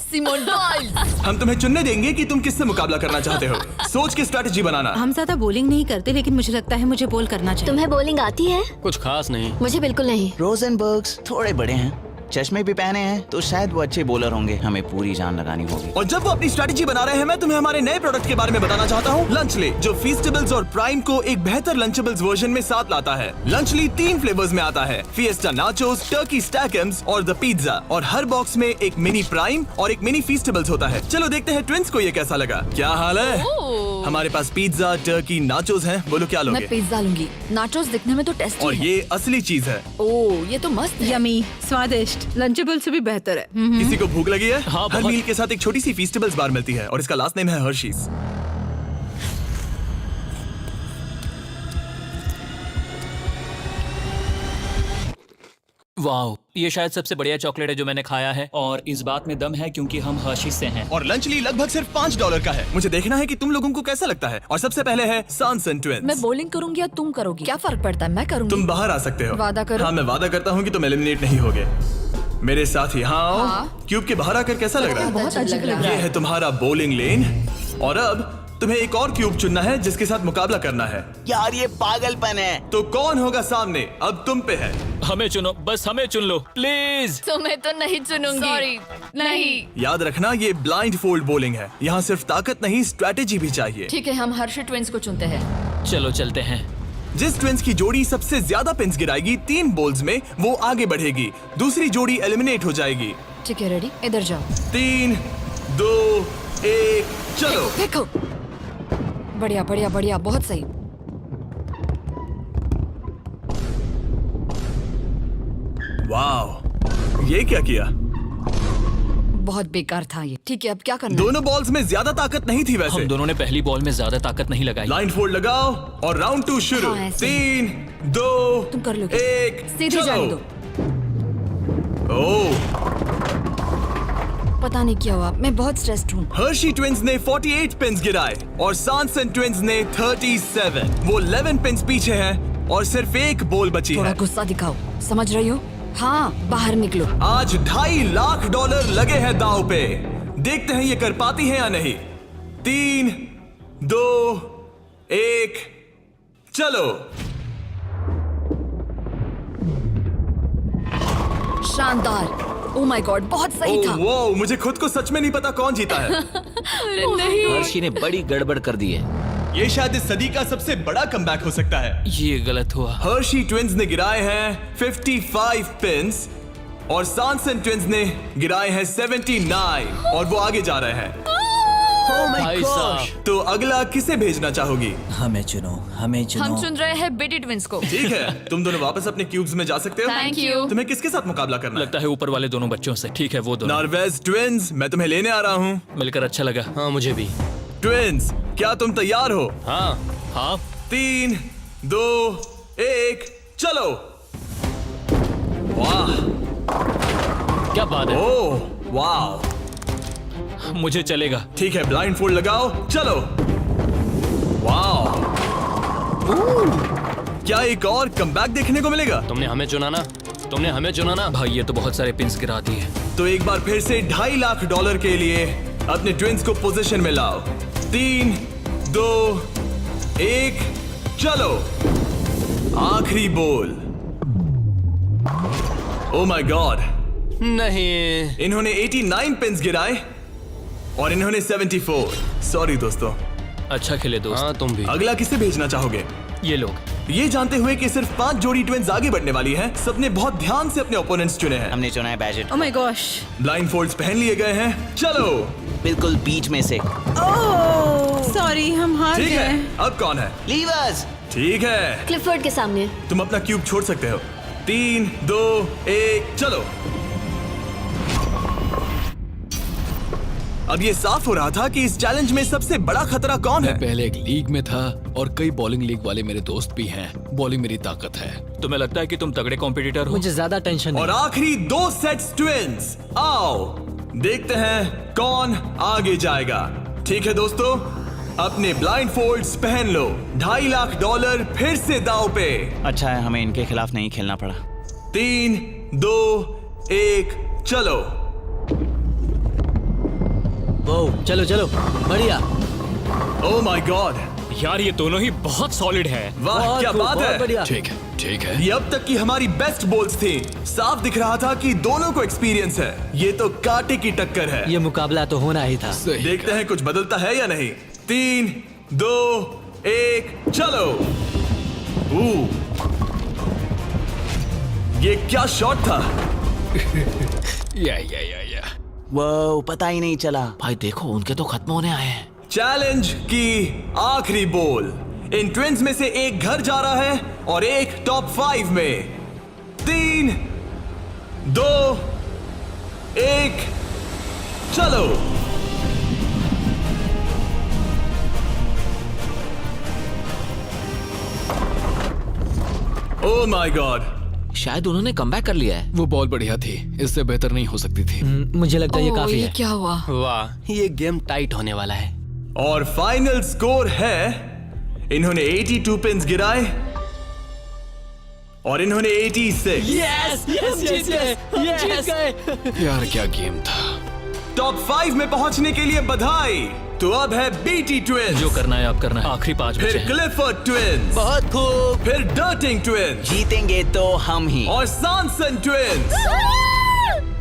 Simone Biles. हम तुम्हें चुनने देंगे कि तुम किससे मुकाबला करना चाहते हो। सोच के स्ट्रेटजी बनाना। हम ज्यादा बॉलिंग नहीं करते, लेकिन मुझे लगता है मुझे बॉल करना चाहिए। तुम्हें बॉलिंग आती है? कुछ खास नहीं। मुझे बिल्कुल नहीं। रोजनबर्ग्स थोड़े बड़े हैं। चश्मे भी पहने हैं तो शायद वो अच्छे बॉलर होंगे। हमें पूरी जान लगानी होगी। और जब वो अपनी स्ट्रेटेजी बना रहे हैं, मैं तुम्हें हमारे नए प्रोडक्ट के बारे में बताना चाहता हूँ, लंचली, जो फीस्टेबल्स और प्राइम को एक बेहतर लंचेबल्स वर्जन में साथ लाता है। लंचली 3 फ्लेवर्स में आता है, फिएस्टा नाचोस, टर्की स्टैकम्स और द पिज्जा। और हर बॉक्स में एक मिनी प्राइम और एक मिनी फीस्टेबल्स होता है। चलो देखते हैं ट्विंस को ये कैसा लगा। क्या हाल है? हमारे पास पिज्जा, टर्की, नाचोस हैं। बोलो क्या लोगे? मैं पिज्जा लूंगी। नाचोस दिखने में तो टेस्टी और है। ये असली चीज है। ओह, ये तो मस्त है। यमी, स्वादिष्ट, लंचेबल से भी बेहतर है। किसी को भूख लगी है? हाँ, हर बहुत। मील के साथ एक छोटी सी फीस्टेबल्स बार मिलती है और इसका लास्ट नेम है हर्शीज। वाओ, ये शायद सबसे बढ़िया चॉकलेट है जो मैंने खाया है, और इस बात में दम है क्योंकि हम हर्शीज से हैं। और लंचली लगभग सिर्फ $5 का है। मुझे देखना है कि तुम लोगों को कैसा लगता है। और सबसे पहले है सांसन ट्विंस। मैं बॉलिंग करूंगी या तुम करोगी? क्या फर्क पड़ता है? मैं करूंगी। तुम बाहर आ सकते हो। वादा करो। हाँ, मैं वादा करता हूँ कि तुम एलिमिनेट नहीं होगे। मेरे साथ यहाँ आओ। हाँ। क्यूब के बाहर आकर कैसा लग रहा है? बहुत अजीब लग रहा ये है। है तुम्हारा बॉलिंग लेन। और अब तुम्हें एक और क्यूब चुनना है जिसके साथ मुकाबला करना है। यार ये पागलपन है। तो कौन होगा सामने? अब तुम पे है। हमें चुनो, बस हमें चुन लो प्लीज। तुम्हें तो नहीं चुनूंगी। सॉरी, नहीं। याद रखना, ये ब्लाइंड फोल्ड बॉलिंग है। यहाँ सिर्फ ताकत नहीं, स्ट्रेटेजी भी चाहिए। ठीक है, हम हर्षी ट्विंस को चुनते हैं। चलो चलते हैं। जिस ट्विंस की जोड़ी सबसे ज्यादा पिन्स गिराएगी 3 बॉल्स में, वो आगे बढ़ेगी। दूसरी जोड़ी एलिमिनेट हो जाएगी। ठीक है, रेडी? इधर जाओ। 3, 2, 1, चलो। देखो, बढ़िया बढ़िया बढ़िया, बहुत सही। वाह, ये क्या किया? बहुत बेकार था ये। ठीक है, अब क्या करना है? दोनों बॉल्स में ज्यादा ताकत नहीं थी वैसे। हम दोनों ने पहली बॉल में ज्यादा ताकत नहीं लगाई। लाइन फोल्ड लगाओ और राउंड 2 शुरू। हाँ, ऐसे। 3, 2, तुम कर लोगे। 1, सीधे जाने दो। ओह, पता नहीं क्या हुआ, मैं बहुत स्ट्रेस्ड हूँ। हर्शी ट्विंस ने 48 पिन्स गिराए और सांसन ट्विंस ने 37। वो 11 पिन्स पीछे हैं और सिर्फ एक बॉल बची थोड़ा है। गुस्सा दिखाओ, समझ रही हो? हाँ, बाहर निकलो। आज $2.5 लाख लगे हैं दांव पे। देखते हैं ये कर पाती है या नहीं। 3, 2, 1, चलो। शानदार। ओह माय गॉड, बहुत सही था। वो मुझे खुद को सच में नहीं पता कौन जीता है। अरे नहीं। हर्षी ने बड़ी गड़बड़ कर दी है। ये शायद इस सदी का सबसे बड़ा कमबैक हो सकता है। ये गलत हुआ। हर्शी ट्विंस ने गिराए हैं 55 पिन्स और सांसन ट्विंस ने गिराए हैं 79 और वो आगे जा रहे हैं। भाई साहब, तो अगला किसे भेजना चाहोगी? हमें चुनो, हमें चुनो। हम चुन रहे हैं बेटी ट्विंस को। ठीक है, तुम दोनों वापस अपने क्यूब्स में जा सकते हो। Thank you. तुम्हें किसके साथ मुकाबला करना लगता है ऊपर वाले दोनों बच्चों से। ठीक है, वो दोनों। नार्वेज ट्विंस, मैं तुम्हें लेने आ रहा हूँ। मिलकर अच्छा लगा। हाँ, मुझे भी। ट्विंस, क्या तुम तैयार हो? हाँ। हाँ, 3, 2, 1, चलो। वाह, क्या बात है। ओह, वाह। मुझे चलेगा। ठीक है, ब्लाइंड फोल्ड लगाओ, चलो। वाह, क्या एक और कमबैक देखने को मिलेगा? तुमने हमें चुना ना, तुमने हमें चुना ना। भाई ये तो बहुत सारे पिन्स गिरा दिए। तो एक बार फिर से $2.5 लाख के लिए अपने ट्विंस को पोजीशन में लाओ। 3, 2, 1, चलो। आखिरी बॉल। ओह माय गॉड, नहीं। इन्होंने 89 पिन्स गिराए और इन्होंने 74। सॉरी दोस्तों। अच्छा खेले दोस्त। हाँ, तुम भी। अगला किसे भेजना चाहोगे? ये लोग। ये जानते हुए कि सिर्फ 5 जोड़ी ट्विंस आगे बढ़ने वाली हैं, सबने बहुत ध्यान से अपने ओपोनेंट्स चुने हैं। हमने चुना है बैजेट। Oh my gosh. Blindfolds पहन लिए गए हैं। चलो। बिल्कुल बीच में से। ओह, सॉरी, हम हार ठीक है, गए। अब कौन है? लीवर्स। ठीक है, क्लिफर्ड के सामने। तुम अपना क्यूब छोड़ सकते हो। 3, 2, 1, चलो। अब ये साफ हो रहा था कि इस चैलेंज में सबसे बड़ा खतरा कौन है। पहले एक लीग में था और कई बॉलिंग लीग वाले मेरे दोस्त भी हैं। बॉलिंग मेरी ताकत है। तुम्हें लगता है कि तुम तगड़े कॉम्पिटिटर हो? मुझे ज्यादा टेंशन और नहीं। आखिरी 2 सेट्स ट्विंस। आओ देखते हैं कौन आगे जाएगा। ठीक है दोस्तों, अपने ब्लाइंड फोल्ड्स पहन लो। $2.5 लाख फिर से दांव पे। अच्छा है हमें इनके खिलाफ नहीं खेलना पड़ा। 3, 2, 1, चलो। ओ, चलो चलो, बढ़िया। ओह माय गॉड, यार ये दोनों ही बहुत सॉलिड है। वाह क्या बात है। बढ़िया। ठीक है। ये अब तक की हमारी बेस्ट बोल्स थी। साफ दिख रहा था कि दोनों को एक्सपीरियंस है। ये तो कांटे की टक्कर है। ये मुकाबला तो होना ही था। देखते हैं कुछ बदलता है या नहीं। 3, 2, 1 चलो। ये क्या शॉट था। या वो पता ही नहीं चला। भाई देखो उनके तो खत्म होने आए हैं। चैलेंज की आखिरी बॉल। इन ट्विंस में से एक घर जा रहा है और एक टॉप 5 में। 3, 2, 1 चलो। Oh my God. शायद उन्होंने कमबैक कर लिया है। वो बहुत बढ़िया थी, इससे बेहतर नहीं हो सकती थी। मुझे लगता है ये काफी ये है। क्या हुआ? वाह, ये गेम टाइट होने वाला है। और फाइनल स्कोर है, इन्होंने 82 पिन्स गिराए और इन्होंने 86। यस जीत गए। यार क्या गेम था। टॉप 5 में पहुंचने के लिए बधाई। तो अब है बीटी ट्विंस, जो करना है आप करना है। आखिरी 5 बचे फिर हैं। क्लिफर्ड ट्विंस, बहुत खूब। फिर डर्टिंग ट्विंस जीतेंगे तो हम ही। और सॉनसन ट्विंस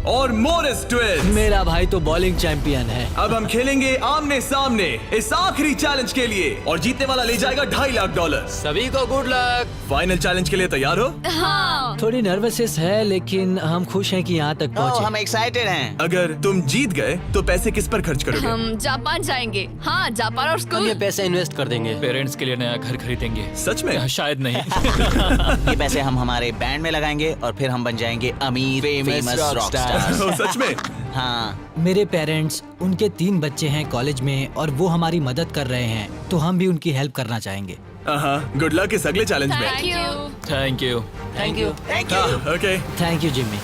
और मोरिस ट्विंस। मेरा भाई तो बॉलिंग चैंपियन है। अब हम खेलेंगे आमने सामने इस आखिरी चैलेंज के लिए और जीतने वाला ले जाएगा $2.5 लाख। सभी को गुड लक। फाइनल चैलेंज के लिए तैयार हो? हाँ। थोड़ी नर्वसनेस है लेकिन हम खुश हैं कि यहाँ तक ओह, पहुँचे। हम एक्साइटेड हैं। अगर तुम जीत गए तो पैसे किस पर खर्च करोगे? हम जापान जाएंगे। हाँ, जापान और हम स्कूल। ये पैसे इन्वेस्ट कर देंगे। पेरेंट्स के लिए नया घर खरीदेंगे। सच में? शायद नहीं। ये पैसे हम हमारे बैंड में लगाएंगे और फिर हम बन जाएंगे अमीर फेमस रॉक स्टार। ओह, सच में? हाँ। मेरे पेरेंट्स, उनके 3 बच्चे हैं कॉलेज में और वो हमारी मदद कर रहे हैं, तो हम भी उनकी हेल्प करना चाहेंगे। गुड लक इस अगले चैलेंज में। Thank you. Thank you. Thank you. Thank you. Okay. Thank you Jimmy.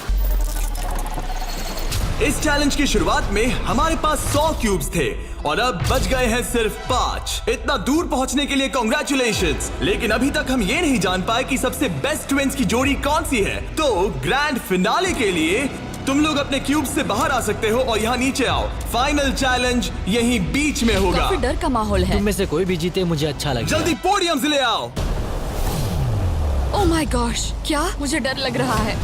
इस चैलेंज की शुरुआत में हमारे पास 100 क्यूब्स थे और अब बच गए हैं सिर्फ 5। इतना दूर पहुंचने के लिए कांग्रेचुलेशंस। लेकिन अभी तक हम ये नहीं जान पाए कि सबसे बेस्ट ट्विंस की जोड़ी कौन सी है। तो ग्रैंड फिनाले के लिए तुम लोग अपने क्यूब्स से बाहर आ सकते हो और यहाँ नीचे आओ। फाइनल चैलेंज यहीं बीच में होगा। काफी डर का माहौल है। तुम में से कोई भी जीते मुझे अच्छा लगेगा। जल्दी पोडियम से ले आओ। ओह माय गॉश, क्या? मुझे डर लग रहा है।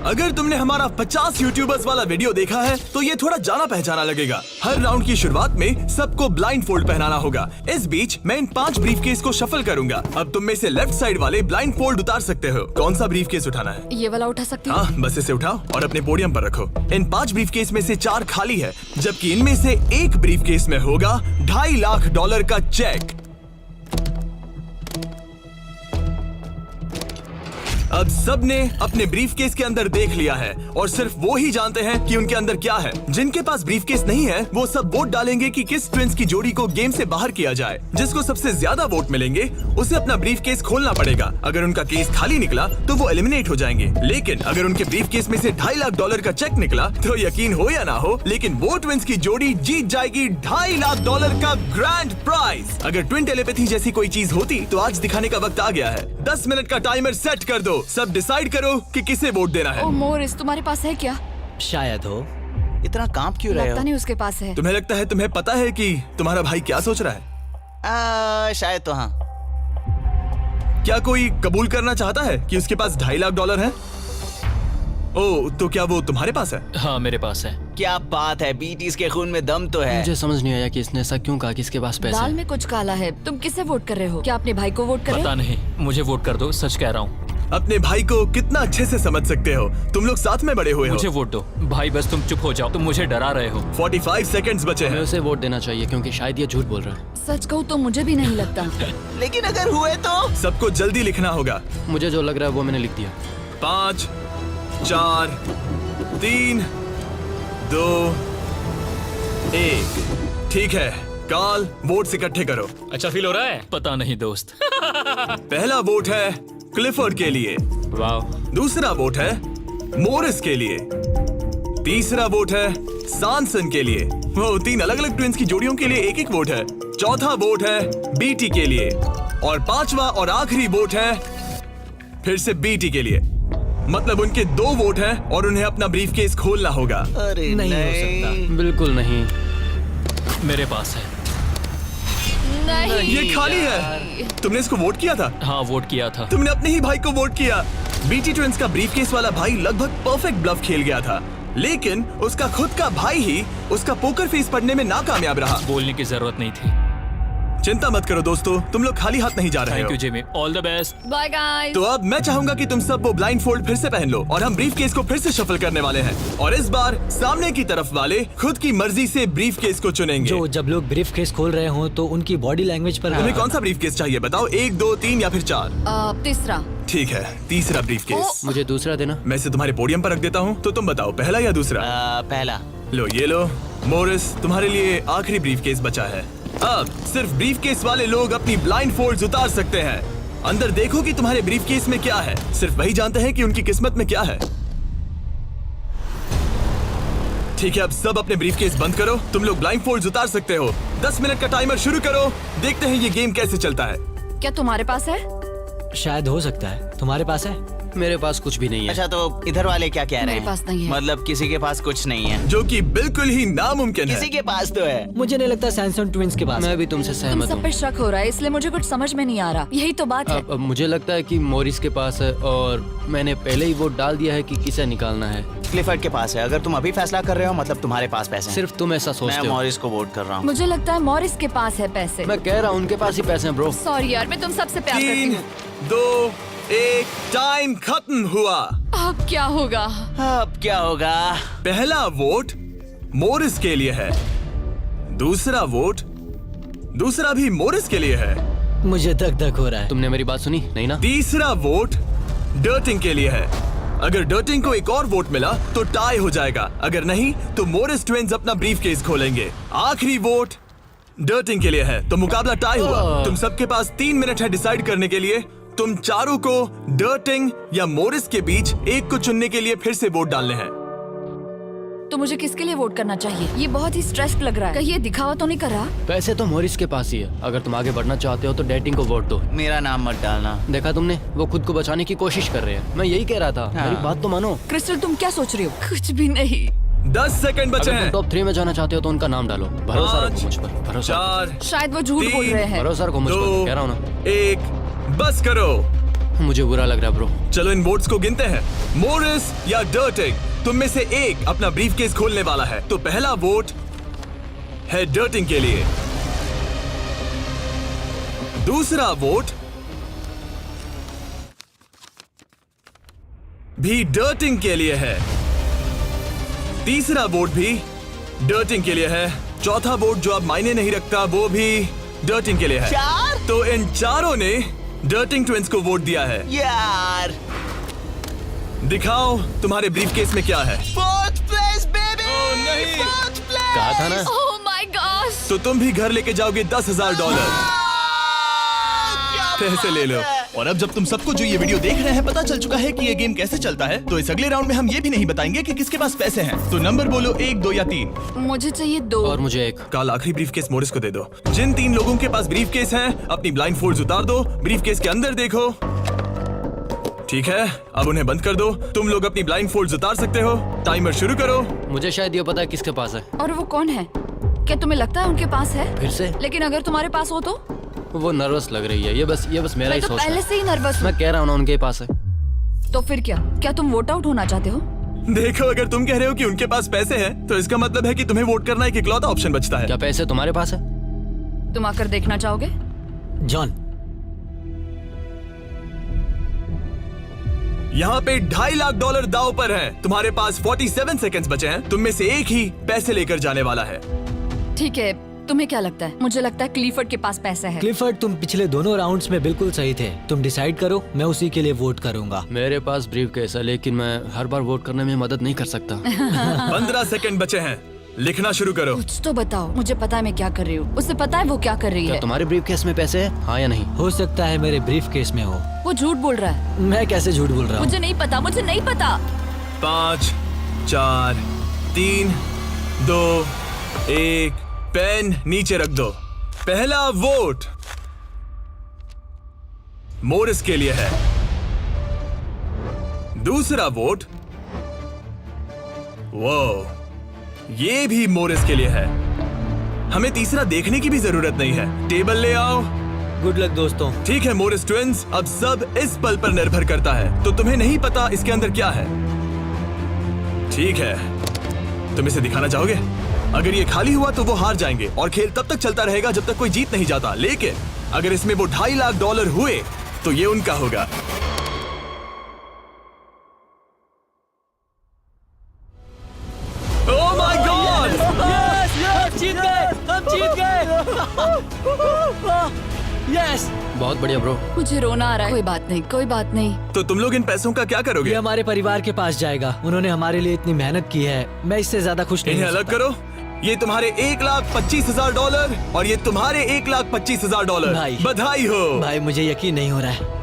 अगर तुमने हमारा 50 यूट्यूबर्स वाला वीडियो देखा है तो ये थोड़ा जाना पहचाना लगेगा। हर राउंड की शुरुआत में सबको ब्लाइंड फोल्ड पहनाना होगा। इस बीच मैं इन 5 ब्रीफकेस को शफल करूंगा। अब तुम में से लेफ्ट साइड वाले ब्लाइंड फोल्ड उतार सकते हो। कौन सा ब्रीफकेस उठाना है? ये वाला उठा सकती हूँ? हाँ, बस इसे उठाओ और अपने पोडियम पर रखो। इन 5 ब्रीफकेस में से 4 खाली है, जबकि इनमें से एक ब्रीफकेस में होगा $2.5 लाख का चेक। अब सबने अपने ब्रीफकेस के अंदर देख लिया है और सिर्फ वो ही जानते हैं कि उनके अंदर क्या है। जिनके पास ब्रीफकेस नहीं है वो सब वोट डालेंगे कि किस ट्विंस की जोड़ी को गेम से बाहर किया जाए। जिसको सबसे ज्यादा वोट मिलेंगे उसे अपना ब्रीफकेस खोलना पड़ेगा। अगर उनका केस खाली निकला तो वो एलिमिनेट हो जाएंगे। लेकिन अगर उनके ब्रीफकेस में से $2.5 लाख का चेक निकला तो यकीन हो या ना हो, लेकिन वो ट्विंस की जोड़ी जीत जाएगी $2.5 लाख का ग्रैंड प्राइज। अगर ट्विन टेलीपैथी जैसी कोई चीज होती तो आज दिखाने का वक्त आ गया है। 10 मिनट का टाइमर सेट कर दो। सब डिसाइड करो कि किसे वोट देना है। ओह मोरिस, तुम्हारे पास है क्या? शायद हो। इतना कांप क्यों रहे लगता हो? नहीं उसके पास है। तुम्हें लगता है तुम्हें पता है कि तुम्हारा भाई क्या सोच रहा है? शायद तो हाँ। क्या कोई कबूल करना चाहता है कि उसके पास $2.5 लाख है? ओह, तो क्या वो तुम्हारे पास है? हाँ, मेरे पास है। क्या बात है, बीटीज के खून में दम तो है। मुझे समझ नहीं आया कि इसने ऐसा क्यों कहा कि इसके पास पैसे दाल हैं। में कुछ काला है। तुम किसे वोट कर रहे हो? क्या अपने भाई को वोट कर रहे पता हो? नहीं, मुझे वोट कर दो, सच कह रहा हूँ। अपने भाई को कितना अच्छे से समझ सकते हो। तुम लोग साथ में बड़े हुए हो। मुझे वोट दो भाई, बस तुम चुप हो जाओ। तुम मुझे डरा रहे हो। 45 सेकंड्स बचे हमें हैं। उसे वोट देना चाहिए क्योंकि शायद ये झूठ बोल रहा है। सच कहूँ तो मुझे भी नहीं लगता। लेकिन अगर हुए तो? सबको जल्दी लिखना होगा। मुझे जो लग रहा है वो मैंने लिख दिया। 5, 4, 3, 2, 1। ठीक है, कार्ल, वोट्स इकट्ठे करो। अच्छा फील हो रहा है? पता नहीं दोस्त। पहला वोट है क्लिफर्ड के लिए। वाह। दूसरा वोट है मोरिस के लिए। तीसरा वोट है सॉनसन के लिए। वो 3 अलग अलग ट्विंस की जोड़ियों के लिए एक वोट है। चौथा वोट है बीटी के लिए और 5वां और आखिरी वोट है फिर से बीटी के लिए। मतलब उनके 2 वोट हैं और उन्हें अपना ब्रीफकेस खोलना होगा। अरे नहीं हो सकता। बिल्कुल नहीं। मेरे पास है। नहीं ये खाली है। तुमने इसको वोट किया था? हाँ, वोट किया था। तुमने अपने ही भाई को वोट किया। बीटी ट्विंस का ब्रीफकेस वाला भाई लगभग परफेक्ट ब्लफ खेल गया था, लेकिन उसका खुद का भाई ही उसका पोकर फेस पढ़ने में नाकामयाब रहा। बोलने की जरूरत नहीं थी। चिंता मत करो दोस्तों, तुम लोग खाली हाथ नहीं जा रहे थैंक हो। You Jimmy, all the best. Bye guys. तो अब मैं चाहूंगा कि तुम सब वो ब्लाइंड फोल्ड फिर से पहन लो और हम ब्रीफकेस को फिर से शफल करने वाले हैं। और इस बार सामने की तरफ वाले खुद की मर्जी से ब्रीफकेस को चुनेंगे। जो जब लोग ब्रीफकेस खोल रहे हो तो उनकी बॉडी लैंग्वेज पर तुम्हें कौन सा ब्रीफकेस चाहिए बताओ? 1, 2, 3 या फिर 4? तीसरा। ठीक है, तीसरा ब्रीफकेस। मुझे दूसरा देना। मैं इसे तुम्हारे पोडियम पर रख देता हूँ, तो तुम बताओ पहला या दूसरा? पहला। लो ये लो मोरिस, तुम्हारे लिए आखिरी ब्रीफकेस बचा है। अब सिर्फ ब्रीफकेस वाले लोग अपनी ब्लाइंड फोल्ड्स उतार सकते हैं। अंदर देखो कि तुम्हारे ब्रीफकेस में क्या है। सिर्फ वही जानते हैं कि उनकी किस्मत में क्या है। ठीक है, अब सब अपने ब्रीफकेस बंद करो। तुम लोग ब्लाइंड फोल्ड्स उतार सकते हो। 10 मिनट का टाइमर शुरू करो। देखते हैं ये गेम कैसे चलता है। क्या तुम्हारे पास है? शायद हो सकता है। तुम्हारे पास है? मेरे पास कुछ भी नहीं है। अच्छा, तो इधर वाले क्या कह रहे मेरे हैं? पास नहीं है। मतलब किसी के पास कुछ नहीं है? जो कि बिल्कुल ही नामुमकिन है। किसी के पास तो है। मुझे नहीं लगता सैमसंग ट्विंस के पास मैं है। भी तुमसे तुम सहमत सब हूँ। पे शक हो रहा है, इसलिए मुझे कुछ समझ में नहीं आ रहा। यही तो बात है। अब मुझे लगता है कि मॉरिस के पास है और मैंने पहले ही वोट डाल दिया है कि किसे निकालना है। क्लिफर्ड के पास है। अगर तुम अभी फैसला कर रहे हो मतलब तुम्हारे पास पैसे हैं। सिर्फ तुम ऐसा मैं सोचते हो। मॉरिस को वोट कर रहा हूँ। मुझे लगता है मॉरिस के पास है पैसे। मैं कह रहा हूँ उनके पास ही पैसे हैं ब्रो। सॉरी यार, मैं तुम सबसे प्यार करती 3, हूँ। 2, 1 टाइम खत्म हुआ। अब क्या होगा? अब क्या होगा? पहला वोट मोरिस के लिए है। दूसरा भी मोरिस के लिए है। मुझे धक धक हो रहा है। तुमने मेरी बात सुनी नहीं ना? तीसरा वोट डर्टिंग के लिए है। अगर डर्टिंग को एक और वोट मिला तो टाई हो जाएगा, अगर नहीं तो मोरिस ट्विंस अपना ब्रीफकेस खोलेंगे। आखिरी वोट डर्टिंग के लिए है, तो मुकाबला टाई हुआ। तुम सबके पास 3 मिनट है डिसाइड करने के लिए। तुम चारों को डर्टिंग या मोरिस के बीच एक को चुनने के लिए फिर से वोट डालने हैं। तो मुझे किसके लिए वोट करना चाहिए? ये बहुत ही स्ट्रेस्ड लग रहा है। कहीं ये दिखावा तो नहीं कर रहा? पैसे तो मॉरिस के पास ही है। अगर तुम आगे बढ़ना चाहते हो तो डेटिंग को वोट दो। मेरा नाम मत डालना। देखा तुमने, वो खुद को बचाने की कोशिश कर रहे हैं। मैं यही कह रहा था। मेरी बात तो मानो। क्रिस्टल, तुम क्या सोच रही हो? कुछ भी नहीं। 10 सेकंड बचे अगर तुम हैं। टॉप 3 में जाना चाहते हो तो उनका नाम डालो। भरोसा रखो मुझ पर। भरोसा 4, शायद वो झूठ बोल रहे हैं। भरोसा रखो मुझ पर, 2, कह रहा हूँ ना। 1 बस करो। मुझे बुरा लग रहा है ब्रो। चलो इन वोट्स को गिनते हैं। मोरिस या डर्टिंग, तुम में से एक अपना ब्रीफकेस खोलने वाला है। तो पहला वोट है डर्टिंग के लिए। दूसरा वोट भी डर्टिंग के लिए है। तीसरा वोट भी डर्टिंग के लिए है। चौथा वोट जो अब मायने नहीं रखता वो भी डर्टिंग के लिए है। 4? तो इन चारों ने डर्टिंग ट्विंस को वोट दिया है। यार, दिखाओ तुम्हारे ब्रीफकेस में क्या है। 4th place baby! ओह, नहीं। 4th place! कहा था ना। ओह माय गॉश! तो तुम भी घर लेके जाओगे $10,000। पैसे ले लो। और अब जब तुम सबको जो ये वीडियो देख रहे हैं पता चल चुका है कि ये गेम कैसे चलता है, तो इस अगले राउंड में हम ये भी नहीं बताएंगे कि किसके पास पैसे हैं। तो नंबर बोलो 1, 2 या 3। मुझे चाहिए 2। और मुझे 1। कल आखिरी ब्रीफकेस मोरिस को दे दो। जिन 3 लोगों के पास ब्रीफकेस हैं, अपनी ब्लाइंड फोल्ड्स उतार दो। ब्रीफकेस के अंदर देखो। ठीक है, अब उन्हें बंद कर दो। तुम लोग अपनी ब्लाइंड फोल्ड्स उतार सकते हो। टाइमर शुरू करो। मुझे शायद ये पता है किसके पास है। और वो कौन है? क्या तुम्हें लगता है उनके पास है? फिर से लेकिन अगर तुम्हारे पास हो तो? वो नर्वस लग रही है। ये बस मेरा मैं ही तो सोच पहले है। से ही नर्वस हूँ। मैं कह रहा हूँ ना उनके पास है। तो फिर क्या तुम वोट आउट होना चाहते हो? देखो, अगर तुम कह रहे हो कि उनके पास पैसे हैं, तो इसका मतलब है कि तुम्हें वोट करना एक इकलौता ऑप्शन बचता है। क्या पैसे तुम्हारे पास है? तुम आकर देखना चाहोगे? जॉन, यहाँ पे $2.5 लाख दाव पर है। तुम्हारे पास 47 सेकंड्स बचे हैं। तुम में से एक ही पैसे लेकर जाने वाला है। ठीक है, तुम्हें क्या लगता है? मुझे लगता है क्लिफर्ड के पास पैसा है। क्लिफर्ड, तुम पिछले दोनों राउंड्स में बिल्कुल सही थे। तुम डिसाइड करो, मैं उसी के लिए वोट करूंगा। मेरे पास ब्रीफकेस है, लेकिन मैं हर बार वोट करने में मदद नहीं कर सकता। 15 सेकंड बचे हैं। लिखना शुरू करो। कुछ तो बताओ। मुझे पता है मैं क्या कर रही हूँ। उसे पता है वो क्या कर रही क्या है। तुम्हारे ब्रीफकेस में पैसे हैं? हाँ या नहीं? हो सकता है मेरे ब्रीफकेस में हो। वो झूठ बोल रहा है। मैं कैसे झूठ बोल रहा हूँ? मुझे नहीं पता, मुझे नहीं पता। 5, 4, 3, 2, 1 पेन नीचे रख दो। पहला वोट मोरिस के लिए है। दूसरा वोट ये भी मोरिस के लिए है। हमें तीसरा देखने की भी जरूरत नहीं है। टेबल ले आओ। गुड लक दोस्तों। ठीक है मोरिस ट्विंस, अब सब इस पल पर निर्भर करता है। तो तुम्हें नहीं पता इसके अंदर क्या है। ठीक है, तुम इसे दिखाना चाहोगे? अगर ये खाली हुआ तो वो हार जाएंगे और खेल तब तक चलता रहेगा जब तक कोई जीत नहीं जाता। लेकिन अगर इसमें वो $2.5 लाख हुए तो ये उनका होगा। Oh my God! जीत गए, हम जीत गए। यस, बहुत बढ़िया ब्रो। मुझे रोना आ रहा है। कोई बात नहीं, कोई बात नहीं। तो तुम लोग इन पैसों का क्या ये करोगे? हमारे परिवार के पास जाएगा। उन्होंने हमारे लिए इतनी मेहनत की है, मैं इससे ज्यादा खुश नहीं इन्हें हो अलग सकता। करो। ये तुम्हारे $1,25,000 और ये तुम्हारे $1,25,000। भाई। बधाई हो। भाई मुझे यकीन नहीं हो रहा है।